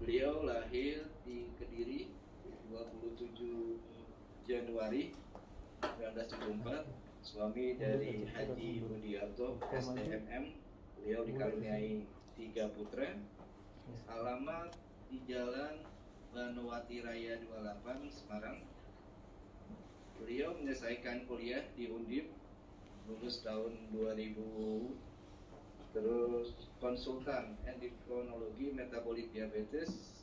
Beliau lahir di Kediri 27 Januari 1974, suami dari Haji Budiarto STMM. Beliau dikaruniai 3 putra. Alamat di Jalan Banowati Raya 28, Semarang. Beliau menyelesaikan kuliah di Undip, lulus tahun 2000, terus konsultan endokrinologi metabolik diabetes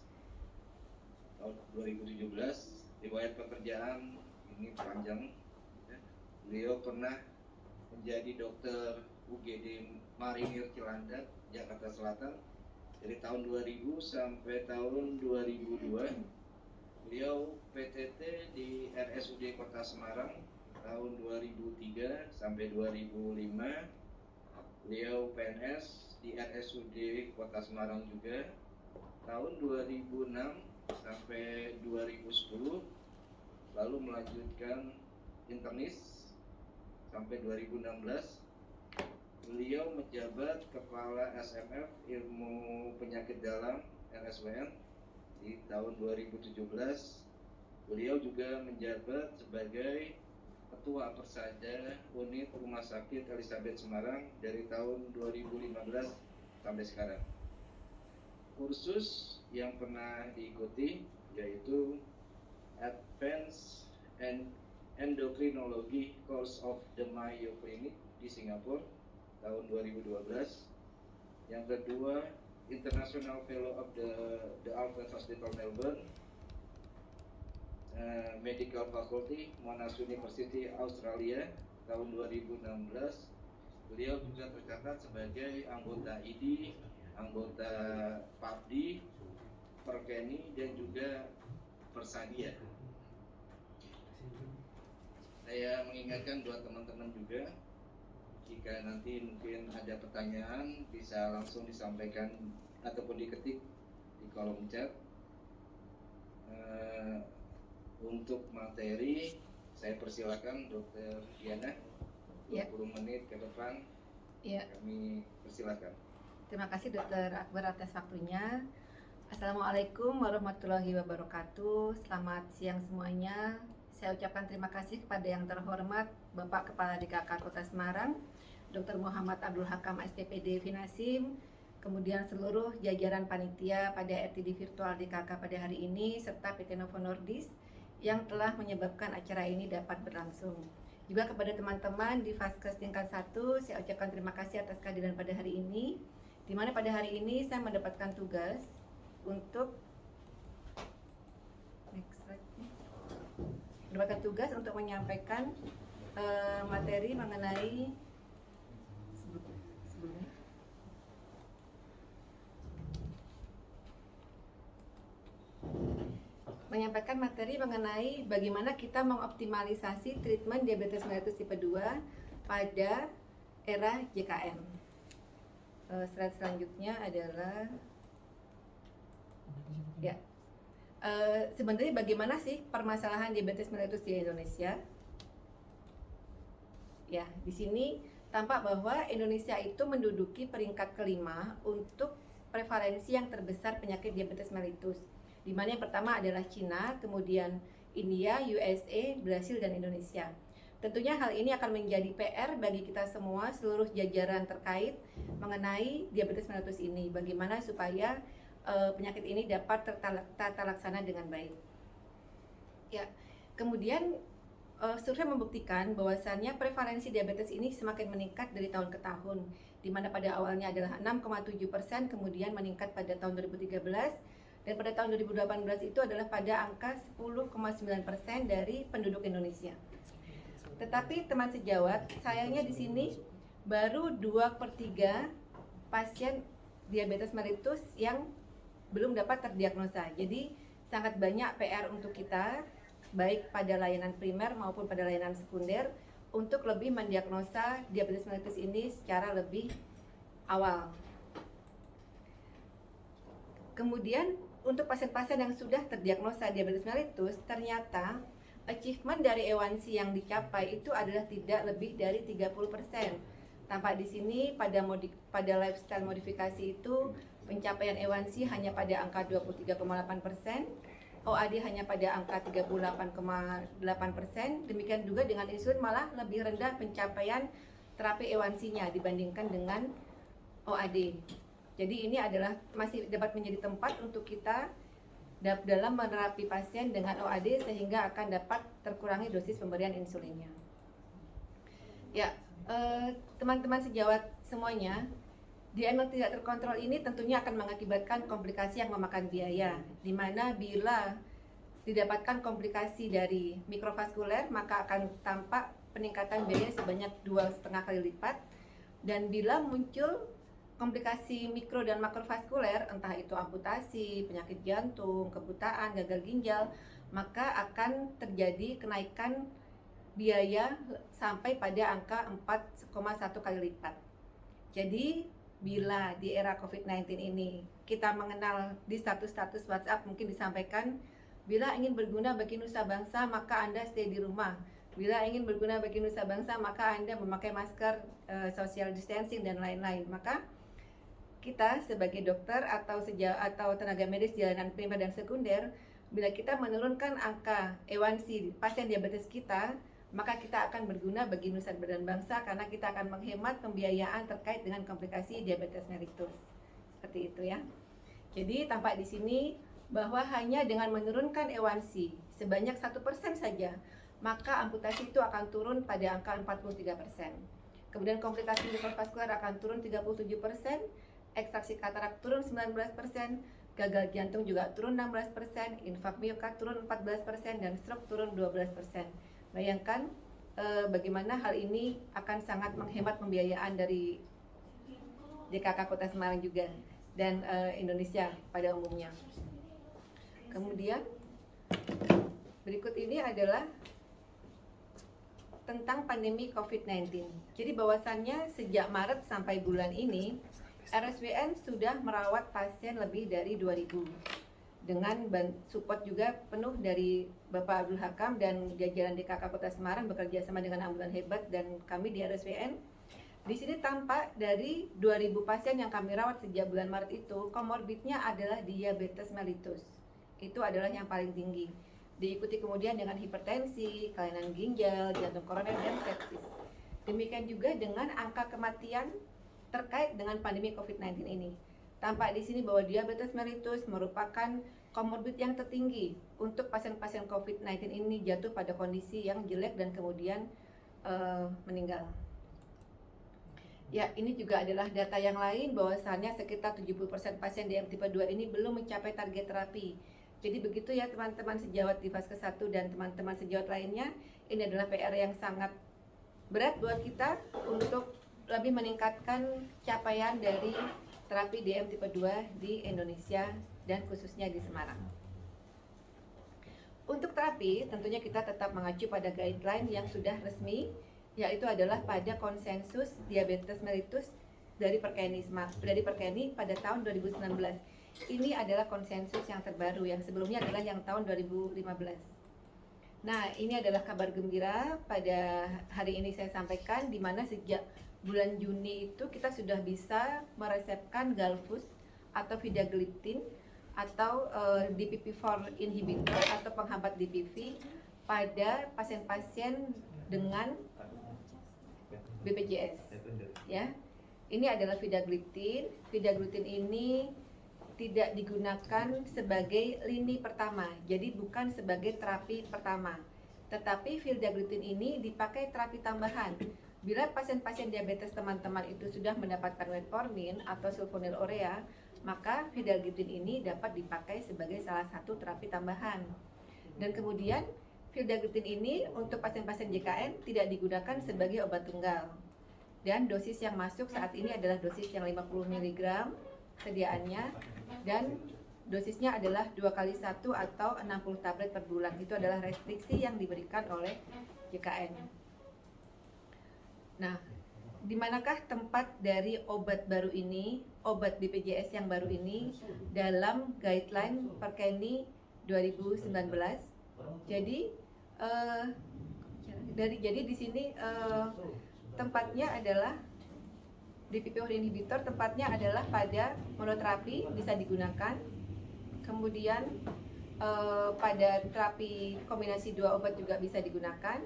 tahun 2017. Riwayat pekerjaan ini panjang. Beliau pernah menjadi dokter UGD Marinir Cilandak, Jakarta Selatan dari tahun 2000 sampai tahun 2002. Beliau PTT di RSUD Kota Semarang tahun 2003 sampai 2005. Beliau PNS di RSUD Kota Semarang juga tahun 2006 sampai 2010, lalu melanjutkan internis sampai 2016. Beliau menjabat Kepala SMF Ilmu Penyakit Dalam RSWN di tahun 2017. Beliau juga menjabat sebagai Ketua Persada Unit Rumah Sakit Elizabeth Semarang dari tahun 2015 sampai sekarang. Kursus yang pernah diikuti yaitu Advanced Endocrinology Course of the Mayo Clinic di Singapura tahun 2012. Yang kedua, International Fellow of the Alfred Hospital Melbourne, Medical Faculty, Monash University, Australia tahun 2016. Beliau juga tercatat sebagai anggota ID, anggota PAPDI, Perkeni, dan juga Persadia. Saya mengingatkan buat teman-teman juga, jika nanti mungkin ada pertanyaan bisa langsung disampaikan ataupun diketik di kolom chat. Untuk materi saya persilakan Dr. Diana 20 menit ke depan. Kami persilakan. Terima kasih Dr. Akbar atas waktunya. Assalamualaikum warahmatullahi wabarakatuh. Selamat siang semuanya. Saya ucapkan terima kasih kepada yang terhormat Bapak Kepala DKK Kota Semarang, Dr. Muhammad Abdul Hakam SPPD Finasim, kemudian seluruh jajaran panitia pada RTD virtual DKK pada hari ini, serta PT Novo Nordisk yang telah menyebabkan acara ini dapat berlangsung. Juga kepada teman-teman di Vaskes tingkat 1, saya ucapkan terima kasih atas kehadiran pada hari ini, di mana pada hari ini saya mendapatkan tugas untuk menyampaikan materi mengenai bagaimana kita mengoptimalisasi treatment diabetes mellitus tipe 2 pada era JKN. Slide selanjutnya adalah sebenarnya bagaimana sih permasalahan diabetes mellitus di Indonesia? Ya, di sini tampak bahwa Indonesia itu menduduki peringkat kelima untuk prevalensi yang terbesar penyakit diabetes mellitus, di mana yang pertama adalah Cina, kemudian India, USA, Brasil, dan Indonesia. Tentunya hal ini akan menjadi PR bagi kita semua, seluruh jajaran terkait mengenai diabetes mellitus ini, bagaimana supaya penyakit ini dapat tertata laksana dengan baik. Ya, kemudian survei membuktikan bahwasannya prevalensi diabetes ini semakin meningkat dari tahun ke tahun, di mana pada awalnya adalah 6,7%, kemudian meningkat pada tahun 2013, dan pada tahun 2018 itu adalah pada angka 10,9% dari penduduk Indonesia. Tetapi teman sejawat, sayangnya di sini baru 2/3 pasien diabetes mellitus yang belum dapat terdiagnosa. Jadi sangat banyak PR untuk kita, baik pada layanan primer maupun pada layanan sekunder, untuk lebih mendiagnosa diabetes mellitus ini secara lebih awal. Kemudian untuk pasien-pasien yang sudah terdiagnosa diabetes mellitus, ternyata achievement dari A1C yang dicapai itu adalah tidak lebih dari 30%. Tampak di sini pada lifestyle modifikasi itu pencapaian A1C hanya pada angka 23,8%, OAD hanya pada angka 38,8%. Demikian juga dengan insulin malah lebih rendah pencapaian terapi A1C-nya dibandingkan dengan OAD. Jadi ini adalah masih dapat menjadi tempat untuk kita dalam menerapi pasien dengan OAD sehingga akan dapat terkurangi dosis pemberian insulinnya. Ya, teman-teman sejawat semuanya, DML tidak terkontrol ini tentunya akan mengakibatkan komplikasi yang memakan biaya, di mana bila didapatkan komplikasi dari mikrovaskuler maka akan tampak peningkatan biaya sebanyak 2,5 kali lipat, dan bila muncul komplikasi mikro dan makrovaskuler, entah itu amputasi, penyakit jantung, kebutaan, gagal ginjal, maka akan terjadi kenaikan biaya sampai pada angka 4,1 kali lipat. Jadi bila di era COVID-19 ini kita mengenal di status-status WhatsApp mungkin disampaikan, bila ingin berguna bagi nusa bangsa maka Anda stay di rumah. Bila ingin berguna bagi nusa bangsa maka Anda memakai masker, social distancing dan lain-lain. Maka kita sebagai dokter atau tenaga medis jalanan primer dan sekunder, bila kita menurunkan angka A1C pasien diabetes kita, maka kita akan berguna bagi nusa dan bangsa karena kita akan menghemat pembiayaan terkait dengan komplikasi diabetes mellitus. Seperti itu ya. Jadi tampak di sini bahwa hanya dengan menurunkan A1C sebanyak 1% saja, maka amputasi itu akan turun pada angka 43%. Kemudian komplikasi mikrovaskuler akan turun 37%, ekstraksi katarak turun 19%, gagal jantung juga turun 16%, infak miokard turun 14%, dan stroke turun 12%. Bayangkan bagaimana hal ini akan sangat menghemat pembiayaan dari DKK Kota Semarang juga dan Indonesia pada umumnya. Kemudian berikut ini adalah tentang pandemi COVID-19. Jadi bahwasannya sejak Maret sampai bulan ini RSWN sudah merawat pasien lebih dari 2.000 dengan support juga penuh dari Bapak Abdul Hakam dan jajaran DKK Kota Semarang bekerja sama dengan ambulan hebat dan kami di RSWN. Di sini tampak dari 2.000 pasien yang kami rawat sejak bulan Maret itu, komorbidnya adalah diabetes mellitus. Itu adalah yang paling tinggi. Diikuti kemudian dengan hipertensi, kelainan ginjal, jantung koroner, dan sepsis. Demikian juga dengan angka kematian terkait dengan pandemi COVID-19 ini. Tampak di sini bahwa diabetes mellitus merupakan komorbid yang tertinggi untuk pasien-pasien COVID-19 ini jatuh pada kondisi yang jelek dan kemudian meninggal. Ya, ini juga adalah data yang lain bahwasannya sekitar 70% pasien DM tipe 2 ini belum mencapai target terapi. Jadi begitu ya teman-teman sejawat di fase 1 dan teman-teman sejawat lainnya, ini adalah PR yang sangat berat buat kita untuk lebih meningkatkan capaian dari terapi DM tipe 2 di Indonesia dan khususnya di Semarang. Untuk terapi, tentunya kita tetap mengacu pada guideline yang sudah resmi, yaitu adalah pada konsensus diabetes mellitus dari Perkeni pada tahun 2019. Ini adalah konsensus yang terbaru, yang sebelumnya adalah yang tahun 2015. Nah, ini adalah kabar gembira pada hari ini saya sampaikan, di mana sejak bulan Juni itu kita sudah bisa meresepkan Galvus atau Vidagliptin atau DPP-4 inhibitor atau penghambat DPP pada pasien-pasien dengan BPJS. Ya, ini adalah Vidagliptin. Vidagliptin ini tidak digunakan sebagai lini pertama, jadi bukan sebagai terapi pertama. Tetapi Vidagliptin ini dipakai terapi tambahan. Bila pasien-pasien diabetes teman-teman itu sudah mendapatkan metformin atau sulfonylurea, maka Vidagliptin ini dapat dipakai sebagai salah satu terapi tambahan. Dan kemudian Vidagliptin ini untuk pasien-pasien JKN tidak digunakan sebagai obat tunggal. Dan dosis yang masuk saat ini adalah dosis yang 50 mg sediaannya, dan dosisnya adalah 2x1 atau 60 tablet per bulan. Itu adalah restriksi yang diberikan oleh JKN. Nah, di manakah tempat dari obat baru ini, obat BPJS yang baru ini dalam guideline Perkeni 2019? Jadi di sini tempatnya adalah DPP-4 inhibitor tempatnya adalah pada monoterapi bisa digunakan, kemudian pada terapi kombinasi 2 obat juga bisa digunakan,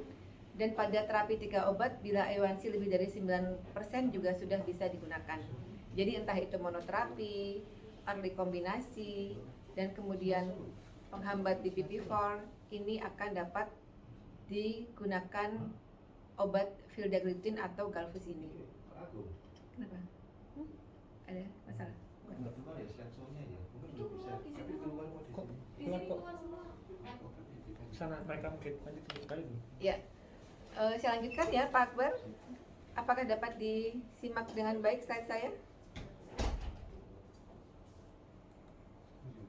dan pada terapi 3 obat bila A1C lebih dari 9% juga sudah bisa digunakan. Jadi entah itu monoterapi, early kombinasi, dan kemudian penghambat DPP-4 ini akan dapat digunakan obat vildagliptin atau galvus ini. Kenapa? Ada masalah? Nggak keluar ya sensornya ya, mungkin Itu belum bisa. keluar di Tapi sini. keluar kok di Kok? sini. Di sini keluar semua. Sana mereka mungkin lanjut kembali nih. Ya, saya lanjutkan ya Pak Akbar. Apakah dapat disimak dengan baik slide saya?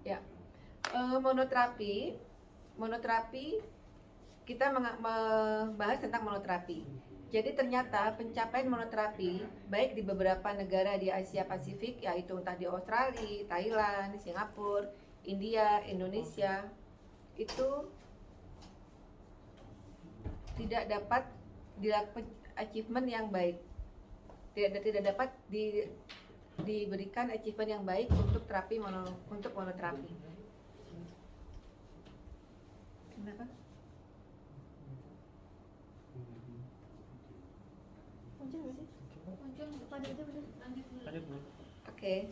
Ya, monoterapi kita membahas tentang monoterapi. Jadi ternyata pencapaian monoterapi baik di beberapa negara di Asia Pasifik, yaitu entah di Australia, Thailand, Singapura, India, Indonesia, itu tidak dapat dilakukan achievement yang baik, tidak dapat diberikan achievement yang baik untuk untuk monoterapi. Kenapa? Muncul nggak sih? Muncul. Pada itu udah lanjut dulu. Lanjut belum? Oke,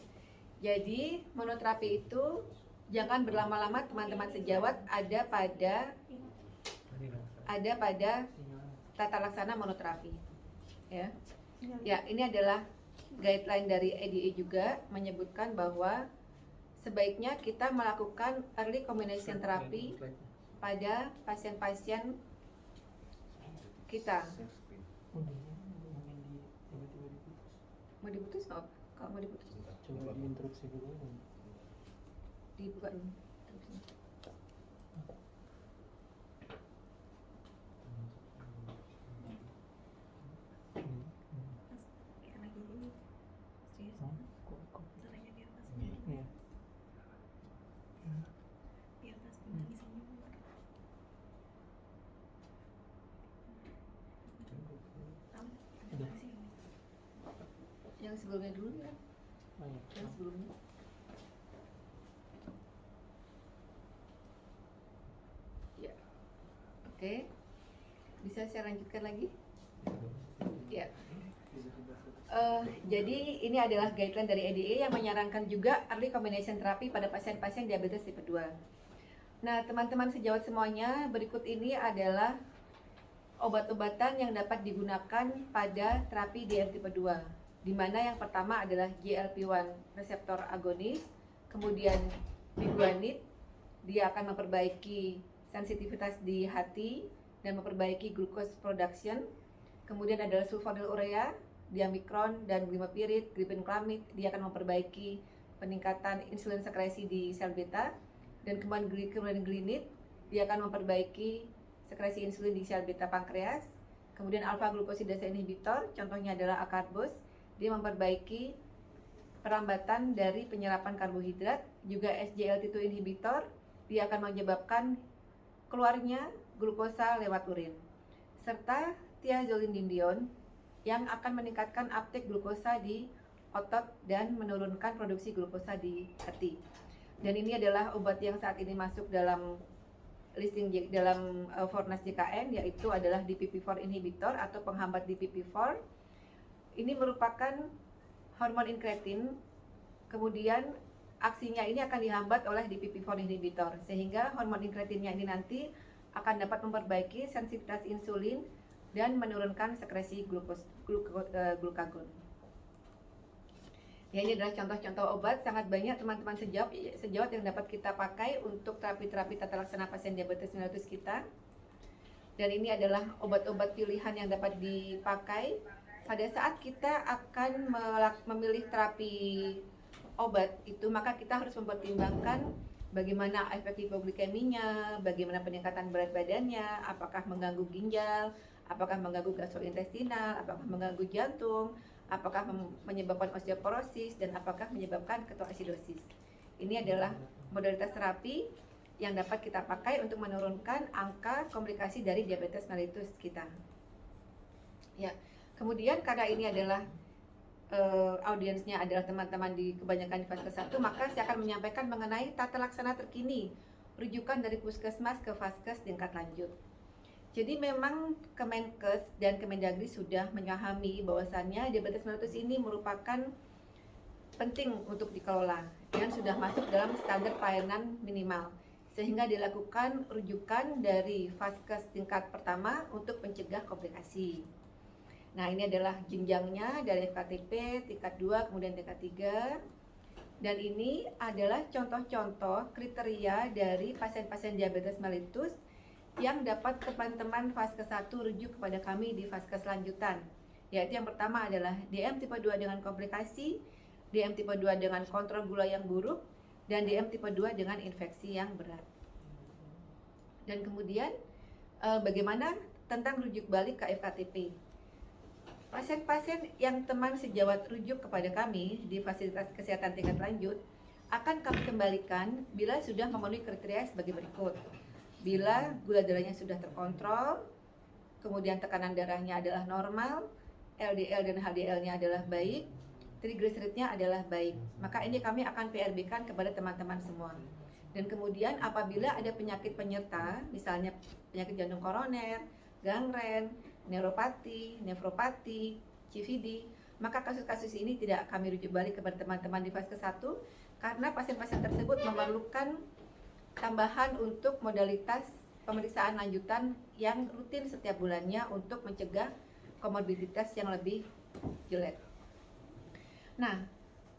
jadi monoterapi itu jangan berlama-lama teman-teman sejawat ada pada tata laksana monoterapi. Ya, ini adalah guideline dari EDA juga menyebutkan bahwa sebaiknya kita melakukan early combination therapy pada pasien-pasien kita. Mau diputus nggak? Kalau mau diputus, Coba diinterupsi dulu. dibuka dulu. Kayak lagi ini. Serius. Caranya biar pas. Iya. Biar pas lagi senyum. Udah. Yang sebelumnya dulu ya, Oh, iya. yang sebelumnya. Ya, oke. Bisa saya lanjutkan lagi? Ya. Jadi ini adalah guideline dari EDA yang menyarankan juga early combination therapy pada pasien-pasien diabetes tipe 2. Nah, teman-teman sejawat semuanya, berikut ini adalah obat-obatan yang dapat digunakan pada terapi DM tipe 2, di mana yang pertama adalah GLP-1 reseptor agonis, kemudian biguanid, dia akan memperbaiki sensitivitas di hati dan memperbaiki glucose production. Kemudian adalah sulfonylurea, diamikron, dan glimapirid, glibenclamid, dia akan memperbaiki peningkatan insulin sekresi di sel beta. Dan kemudian glinid, dia akan memperbaiki sekresi insulin di sel beta pankreas. Kemudian alpha glucosidase inhibitor, contohnya adalah acarbose, dia memperbaiki perlambatan dari penyerapan karbohidrat. Juga SGLT2 inhibitor, dia akan menyebabkan keluarnya glukosa lewat urin. Serta thiazolidinedione yang akan meningkatkan uptake glukosa di otot dan menurunkan produksi glukosa di hati. Dan ini adalah obat yang saat ini masuk dalam listing dalam Fornas JKN, yaitu adalah DPP-4 inhibitor atau penghambat DPP-4. Ini merupakan hormon inkretin, kemudian aksinya ini akan dihambat oleh DPP-4 inhibitor, sehingga hormon inkretinnya ini nanti akan dapat memperbaiki sensitivitas insulin dan menurunkan sekresi glukagon. Ya, ini adalah contoh-contoh obat, sangat banyak teman-teman sejawat yang dapat kita pakai untuk terapi-terapi tata laksana pasien diabetes mellitus kita. Dan ini adalah obat-obat pilihan yang dapat dipakai pada saat kita akan memilih terapi obat itu, maka kita harus mempertimbangkan bagaimana efek hipoglikeminya, bagaimana peningkatan berat badannya, apakah mengganggu ginjal, apakah mengganggu gastrointestinal, apakah mengganggu jantung, apakah menyebabkan osteoporosis, dan apakah menyebabkan ketoasidosis. Ini adalah modalitas terapi yang dapat kita pakai untuk menurunkan angka komplikasi dari diabetes mellitus kita. Ya, kemudian karena ini adalah audiensnya adalah teman-teman di kebanyakan di Vaskes 1, maka saya akan menyampaikan mengenai tata laksana terkini rujukan dari puskesmas ke Vaskes tingkat lanjut. Jadi memang Kemenkes dan Kemendagri sudah memahami bahwasannya diabetes mellitus ini merupakan penting untuk dikelola dan sudah masuk dalam standar pelayanan minimal, sehingga dilakukan rujukan dari Vaskes tingkat pertama untuk mencegah komplikasi. Nah, ini adalah jenjangnya dari FKTP tingkat 2 kemudian tingkat 3. Dan ini adalah contoh-contoh kriteria dari pasien-pasien diabetes mellitus yang dapat teman-teman Vaskes 1 rujuk kepada kami di Vaskes lanjutan. Yaitu yang pertama adalah DM tipe 2 dengan komplikasi, DM tipe 2 dengan kontrol gula yang buruk, dan DM tipe 2 dengan infeksi yang berat. Dan kemudian bagaimana tentang rujuk balik ke FKTP? Pasien-pasien yang teman sejawat rujuk kepada kami di fasilitas kesehatan tingkat lanjut akan kami kembalikan bila sudah memenuhi kriteria sebagai berikut. Bila gula darahnya sudah terkontrol, kemudian tekanan darahnya adalah normal, LDL dan HDL-nya adalah baik, triglyceridnya adalah baik, maka ini kami akan PRB-kan kepada teman-teman semua. Dan kemudian apabila ada penyakit penyerta, misalnya penyakit jantung koroner, gangren, neuropati, nefropati, CVD, maka kasus-kasus ini tidak kami rujuk balik kepada teman-teman di Vaskes 1 karena pasien-pasien tersebut memerlukan tambahan untuk modalitas pemeriksaan lanjutan yang rutin setiap bulannya untuk mencegah komorbiditas yang lebih jelek. Nah,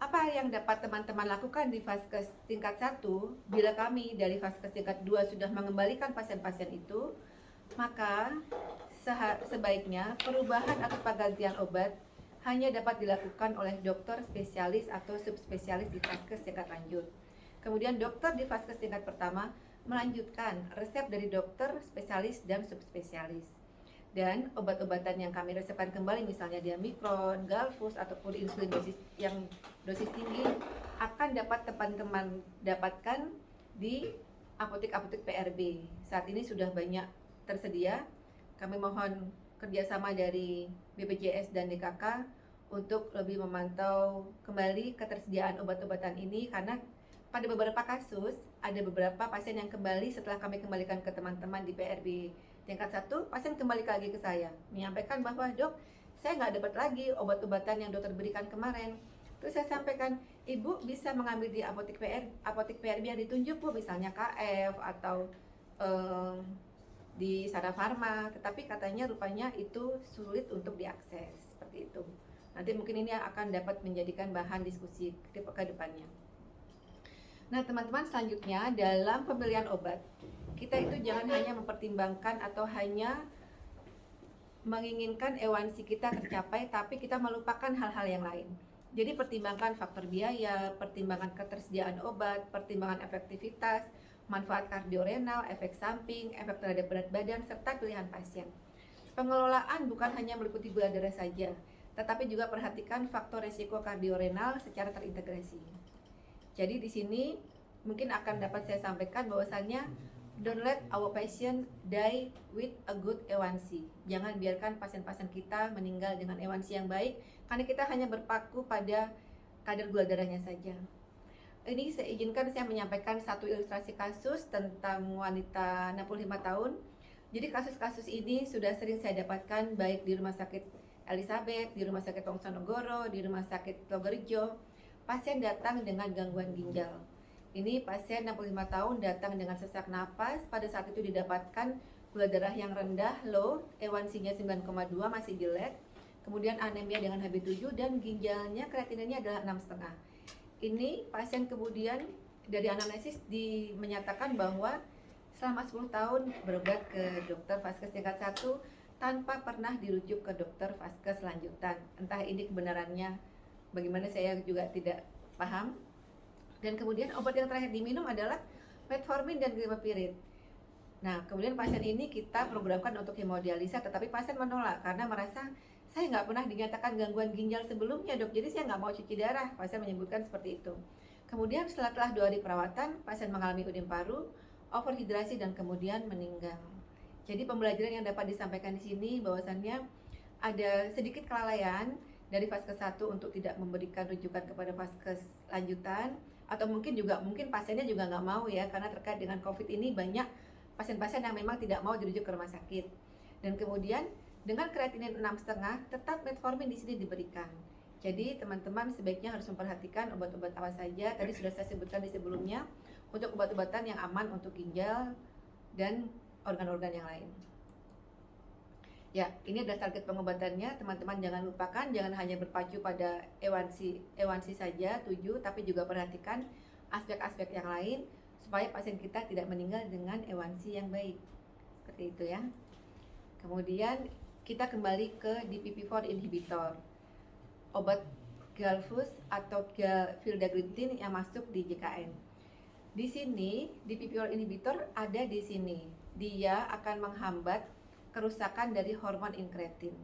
apa yang dapat teman-teman lakukan di Vaskes tingkat 1 bila kami dari Vaskes tingkat 2 sudah mengembalikan pasien-pasien itu, maka sebaiknya perubahan atau penggantian obat hanya dapat dilakukan oleh dokter spesialis atau subspesialis di Vaskes tingkat lanjut. Kemudian dokter di Vaskes tingkat pertama melanjutkan resep dari dokter spesialis dan subspesialis. Dan obat-obatan yang kami resepkan kembali, misalnya Diamikron, Galvus, ataupun insulin dosis tinggi akan dapat teman-teman dapatkan di apotek-apotek PRB. Saat ini sudah banyak tersedia. Kami mohon kerjasama dari BPJS dan DKK untuk lebih memantau kembali ketersediaan obat-obatan ini, karena pada beberapa kasus ada beberapa pasien yang kembali setelah kami kembalikan ke teman-teman di PRB tingkat 1, pasien kembali lagi ke saya menyampaikan bahwa dok, saya nggak dapat lagi obat-obatan yang dokter berikan kemarin. Terus saya sampaikan, ibu bisa mengambil di apotek PRB yang ditunjuk bu, misalnya KF atau di Sana Farma, tetapi katanya rupanya itu sulit untuk diakses, seperti itu. Nanti mungkin ini akan dapat menjadikan bahan diskusi ke depannya. Nah teman-teman, selanjutnya dalam pemilihan obat, kita itu jangan hanya mempertimbangkan atau hanya menginginkan A1C kita tercapai, tapi kita melupakan hal-hal yang lain. Jadi pertimbangkan faktor biaya, pertimbangan ketersediaan obat, pertimbangan efektivitas, manfaat kardiorenal, efek samping, efek terhadap berat badan, serta pilihan pasien. Pengelolaan bukan hanya meliputi gula darah saja, tetapi juga perhatikan faktor resiko kardiorenal secara terintegrasi. Jadi di sini mungkin akan dapat saya sampaikan bahwasannya don't let our patient die with a good A1C. Jangan biarkan pasien-pasien kita meninggal dengan A1C yang baik, karena kita hanya berpaku pada kadar gula darahnya saja. Ini saya izinkan saya menyampaikan satu ilustrasi kasus tentang wanita 65 tahun. Jadi kasus-kasus ini sudah sering saya dapatkan baik di Rumah Sakit Elizabeth, di Rumah Sakit Wongsonogoro, di Rumah Sakit Logorejo. Pasien datang dengan gangguan ginjal. Ini pasien 65 tahun datang dengan sesak napas, pada saat itu didapatkan gula darah yang rendah, low, A1C-nya 9,2 masih jelek, kemudian anemia dengan Hb7 dan ginjalnya kreatininnya adalah 6,5. Ini pasien kemudian dari anamnesis menyatakan bahwa selama 10 tahun berobat ke dokter Vaskes tingkat 1 tanpa pernah dirujuk ke dokter Vaskes lanjutan. Entah ini kebenarannya bagaimana, saya juga tidak paham. Dan kemudian obat yang terakhir diminum adalah metformin dan glimepiride. Nah, kemudian pasien ini kita programkan untuk hemodialisa, tetapi pasien menolak karena merasa saya nggak pernah dinyatakan gangguan ginjal sebelumnya dok, jadi saya nggak mau cuci darah. Pasien menyebutkan seperti itu. Kemudian setelah 2 hari perawatan, pasien mengalami udem paru, overhidrasi dan kemudian meninggal. Jadi pembelajaran yang dapat disampaikan di sini bahwasannya ada sedikit kelalaian dari vaskes 1 untuk tidak memberikan rujukan kepada vaskes lanjutan, atau mungkin pasiennya juga nggak mau ya, karena terkait dengan COVID ini banyak pasien-pasien yang memang tidak mau dirujuk ke rumah sakit. Dan kemudian dengan kreatinin 6,5 tetap metformin di sini diberikan. Jadi teman-teman sebaiknya harus memperhatikan obat-obat apa saja. Tadi sudah saya sebutkan di sebelumnya, untuk obat-obatan yang aman untuk ginjal dan organ-organ yang lain. Ya, ini adalah target pengobatannya. Teman-teman jangan lupakan, jangan hanya berpacu pada A1C saja 7, tapi juga perhatikan aspek-aspek yang lain supaya pasien kita tidak meninggal dengan A1C yang baik. Seperti itu ya. Kemudian kita kembali ke DPP-4 inhibitor. Obat Galvus atau Vildagliptin yang masuk di JKN. Di sini DPP-4 inhibitor ada di sini. Dia akan menghambat kerusakan dari hormon inkretin.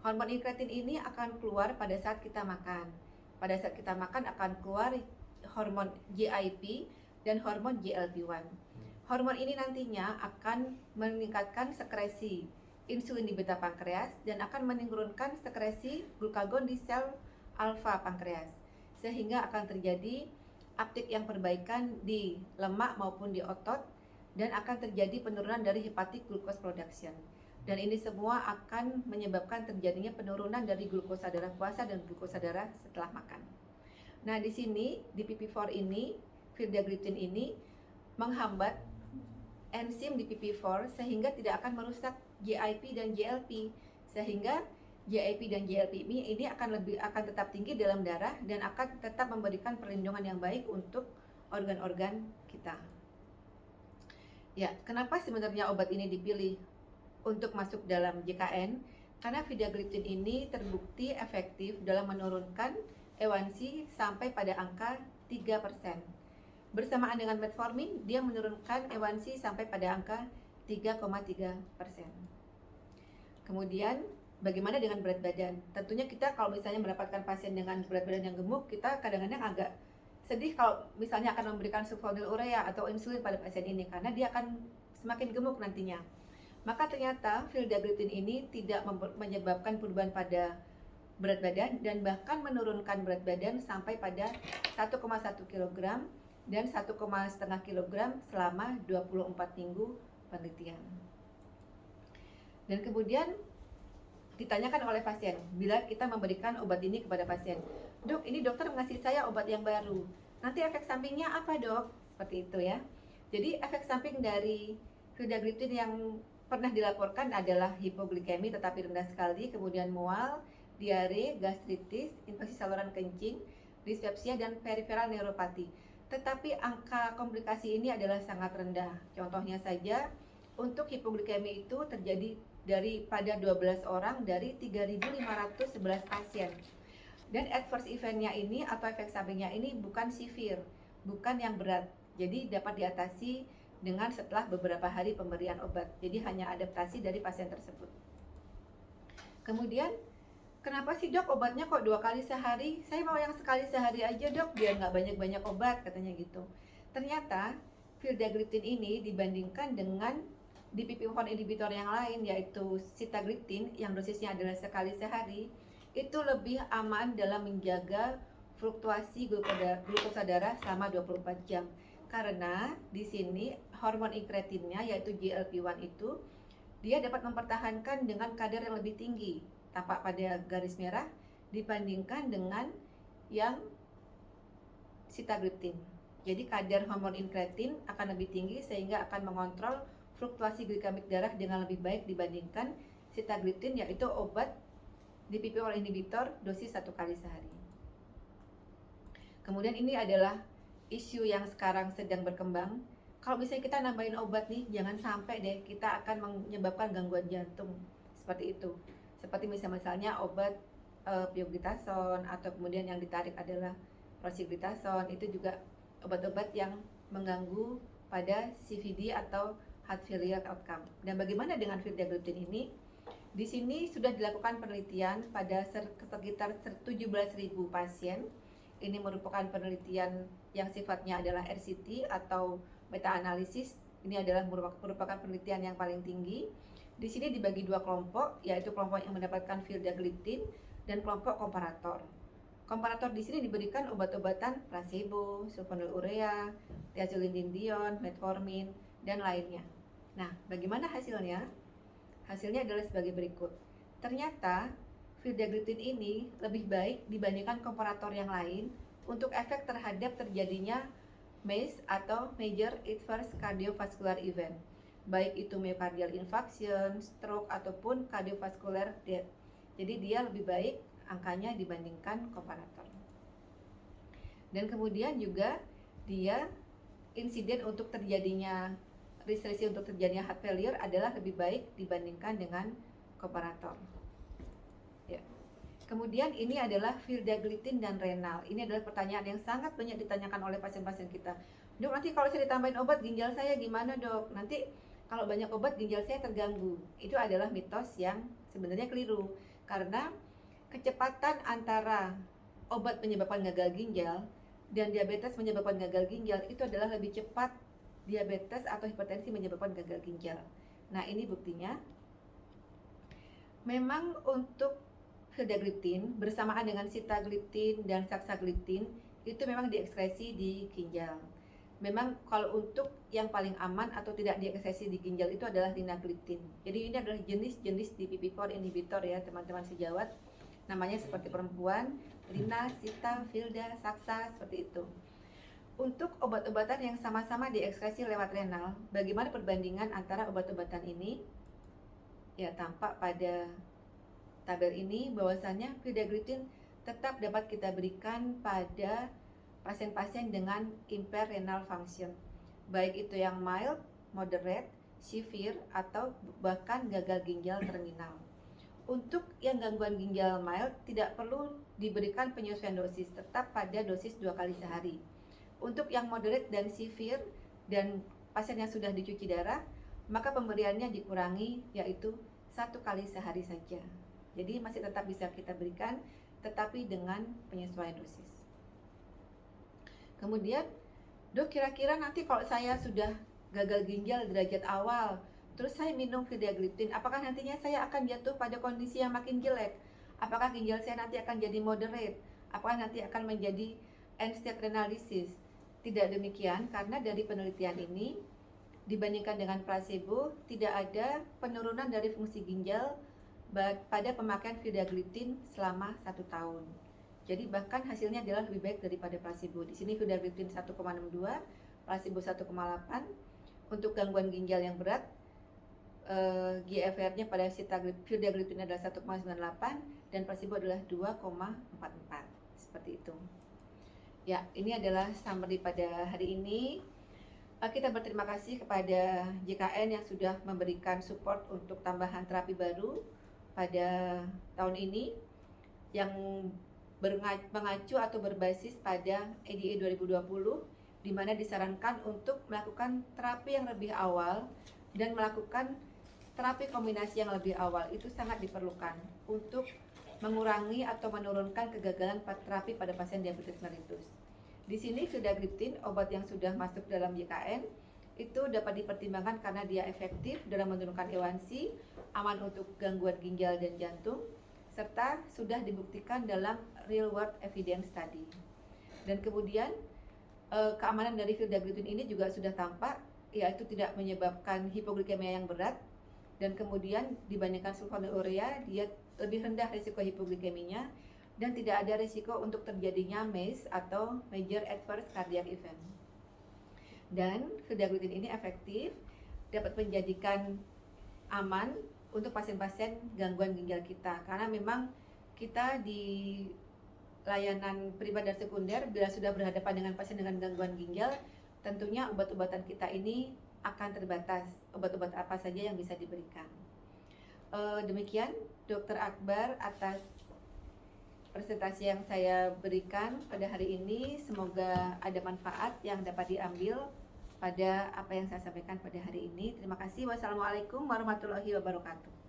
Hormon inkretin ini akan keluar pada saat kita makan. Pada saat kita makan akan keluar hormon GIP dan hormon GLP-1. Hormon ini nantinya akan meningkatkan sekresi insulin di beta pankreas dan akan menurunkan sekresi glukagon di sel alfa pankreas, sehingga akan terjadi uptake yang perbaikan di lemak maupun di otot, dan akan terjadi penurunan dari hepatic glucose production. Dan ini semua akan menyebabkan terjadinya penurunan dari glukosa darah puasa dan glukosa darah setelah makan. Nah, di sini DPP-4 ini, Vildagliptin ini menghambat enzim DPP-4 sehingga tidak akan merusak GIP dan GLP, sehingga GIP dan GLP ini akan tetap tinggi dalam darah dan akan tetap memberikan perlindungan yang baik untuk organ-organ kita. Ya, kenapa sebenarnya obat ini dipilih untuk masuk dalam JKN? Karena Vildagliptin ini terbukti efektif dalam menurunkan A1C sampai pada angka 3%. Bersamaan dengan metformin, dia menurunkan A1C sampai pada angka 3,3%. Kemudian, bagaimana dengan berat badan? Tentunya kita kalau misalnya mendapatkan pasien dengan berat badan yang gemuk, kita kadang-kadang agak sedih kalau misalnya akan memberikan sulfonylurea atau insulin pada pasien ini, karena dia akan semakin gemuk nantinya. Maka ternyata Vildagliptin ini tidak menyebabkan perubahan pada berat badan dan bahkan menurunkan berat badan sampai pada 1,1 kg dan 1,5 kg selama 24 minggu penelitian. Dan kemudian ditanyakan oleh pasien, bila kita memberikan obat ini kepada pasien, "Dok, ini dokter mengasih saya obat yang baru. Nanti efek sampingnya apa, Dok?" Seperti itu ya. Jadi efek samping dari Vildagliptin yang pernah dilaporkan adalah hipoglikemi tetapi rendah sekali, kemudian mual, diare, gastritis, infeksi saluran kencing, dispepsia, dan periferal neuropati. Tetapi angka komplikasi ini adalah sangat rendah. Contohnya saja, untuk hipoglikemi itu terjadi pada 12 orang dari 3.511 pasien. Dan adverse event-nya ini atau efek sampingnya ini bukan severe, bukan yang berat. Jadi dapat diatasi dengan setelah beberapa hari pemberian obat. Jadi hanya adaptasi dari pasien tersebut. Kemudian, "Kenapa sih, Dok, obatnya kok 2 kali sehari? Saya mau yang sekali sehari aja, Dok, biar nggak banyak-banyak obat," katanya gitu. Ternyata Vildagliptin ini dibandingkan dengan DPP-4 inhibitor yang lain, yaitu sitagliptin yang dosisnya adalah sekali sehari, itu lebih aman dalam menjaga fluktuasi glukosa darah selama 24 jam. Karena di sini hormon inkretinnya yaitu GLP-1 itu dia dapat mempertahankan dengan kadar yang lebih tinggi, tampak pada garis merah, dibandingkan dengan yang sitagliptin. Jadi kadar hormon inkretin akan lebih tinggi sehingga akan mengontrol fluktuasi glikemik darah dengan lebih baik dibandingkan sitagliptin, yaitu obat DPP-4 inhibitor dosis 1 kali sehari. Kemudian ini adalah isu yang sekarang sedang berkembang. Kalau misalnya kita nambahin obat nih, jangan sampai deh kita akan menyebabkan gangguan jantung seperti itu. Seperti misalnya obat pioglitazone, atau kemudian yang ditarik adalah rosiglitazone, itu juga obat-obat yang mengganggu pada CVD atau heart failure outcome. Dan bagaimana dengan Vildagliptin ini? Di sini sudah dilakukan penelitian pada sekitar 17.000 pasien. Ini merupakan penelitian yang sifatnya adalah RCT atau meta-analisis. Ini adalah merupakan penelitian yang paling tinggi. Di sini dibagi 2 kelompok, yaitu kelompok yang mendapatkan Vildagliptin dan kelompok komparator. Komparator di sini diberikan obat-obatan placebo, sulfonylurea, thiazolidinedion, metformin, dan lainnya. Nah, bagaimana hasilnya? Hasilnya adalah sebagai berikut. Ternyata vildagliptin ini lebih baik dibandingkan komparator yang lain untuk efek terhadap terjadinya MACE atau Major Adverse Cardiovascular Event, baik itu myocardial infarction, stroke, ataupun cardiovascular death. Jadi dia lebih baik angkanya dibandingkan komparator. Dan kemudian juga dia insiden untuk terjadinya restriksi untuk terjadinya heart failure adalah lebih baik dibandingkan dengan komparator. Ya. Kemudian ini adalah vildagliptin dan renal. Ini adalah pertanyaan yang sangat banyak ditanyakan oleh pasien-pasien kita. Dok, nanti kalau saya ditambahin obat ginjal saya gimana, Dok? Nanti kalau banyak obat ginjal saya terganggu. Itu adalah mitos yang sebenarnya keliru. Karena kecepatan antara obat menyebabkan gagal ginjal dan diabetes menyebabkan gagal ginjal itu adalah lebih cepat diabetes atau hipertensi menyebabkan gagal ginjal. Nah, ini buktinya. Memang untuk vildagliptin bersamaan dengan sitagliptin dan saxagliptin itu memang diekskresi di ginjal. Memang kalau untuk yang paling aman atau tidak diekskresi di ginjal itu adalah linagliptin. Jadi ini adalah jenis-jenis DPP-4 inhibitor ya teman-teman sejawat. Namanya seperti perempuan, lina, sita, vilda, saksa, seperti itu. Untuk obat-obatan yang sama-sama diekskresi lewat renal, bagaimana perbandingan antara obat-obatan ini? Ya, tampak pada tabel ini bahwasannya vildagliptin tetap dapat kita berikan pada pasien-pasien dengan impaired renal function, baik itu yang mild, moderate, severe, atau bahkan gagal ginjal terminal. Untuk yang gangguan ginjal mild tidak perlu diberikan penyesuaian dosis, tetap pada dosis 2 kali sehari. Untuk yang moderate dan severe dan pasien yang sudah dicuci darah, maka pemberiannya dikurangi yaitu 1 kali sehari saja. Jadi masih tetap bisa kita berikan tetapi dengan penyesuaian dosis. Kemudian, Dok, kira-kira nanti kalau saya sudah gagal ginjal derajat awal, terus saya minum vildagliptin, apakah nantinya saya akan jatuh pada kondisi yang makin jelek? Apakah ginjal saya nanti akan jadi moderate? Apakah nanti akan menjadi end-stage renal disease? Tidak demikian, karena dari penelitian ini dibandingkan dengan placebo tidak ada penurunan dari fungsi ginjal pada pemakaian vildagliptin selama 1 tahun. Jadi bahkan hasilnya adalah lebih baik daripada placebo. Di sini vildagliptin 1,62, placebo 1,8. Untuk gangguan ginjal yang berat, GFR-nya pada vildagliptin adalah 1,98 dan placebo adalah 2,44. Seperti itu. Ya, ini adalah summary pada hari ini. Kita berterima kasih kepada JKN yang sudah memberikan support untuk tambahan terapi baru pada tahun ini yang mengacu atau berbasis pada ADA 2020, di mana disarankan untuk melakukan terapi yang lebih awal dan melakukan terapi kombinasi yang lebih awal. Itu sangat diperlukan untuk mengurangi atau menurunkan kegagalan terapi pada pasien diabetes mellitus. Di sini vildagliptin, obat yang sudah masuk dalam JKN, itu dapat dipertimbangkan karena dia efektif dalam menurunkan A1C, aman untuk gangguan ginjal dan jantung, serta sudah dibuktikan dalam real world evidence study. Dan kemudian keamanan dari vildagliptin ini juga sudah tampak, yaitu tidak menyebabkan hipoglikemia yang berat, dan kemudian dibandingkan sulfonylurea dia lebih rendah risiko hipoglikeminya dan tidak ada risiko untuk terjadinya MACE atau Major Adverse Cardiac Event. Dan vildagliptin ini efektif, dapat menjadikan aman untuk pasien-pasien gangguan ginjal kita, karena memang kita di layanan primer dan sekunder bila sudah berhadapan dengan pasien dengan gangguan ginjal, tentunya obat-obatan kita ini akan terbatas, obat-obat apa saja yang bisa diberikan. Demikian Dr. Akbar atas presentasi yang saya berikan pada hari ini. Semoga ada manfaat yang dapat diambil pada apa yang saya sampaikan pada hari ini. Terima kasih. Wassalamualaikum warahmatullahi wabarakatuh.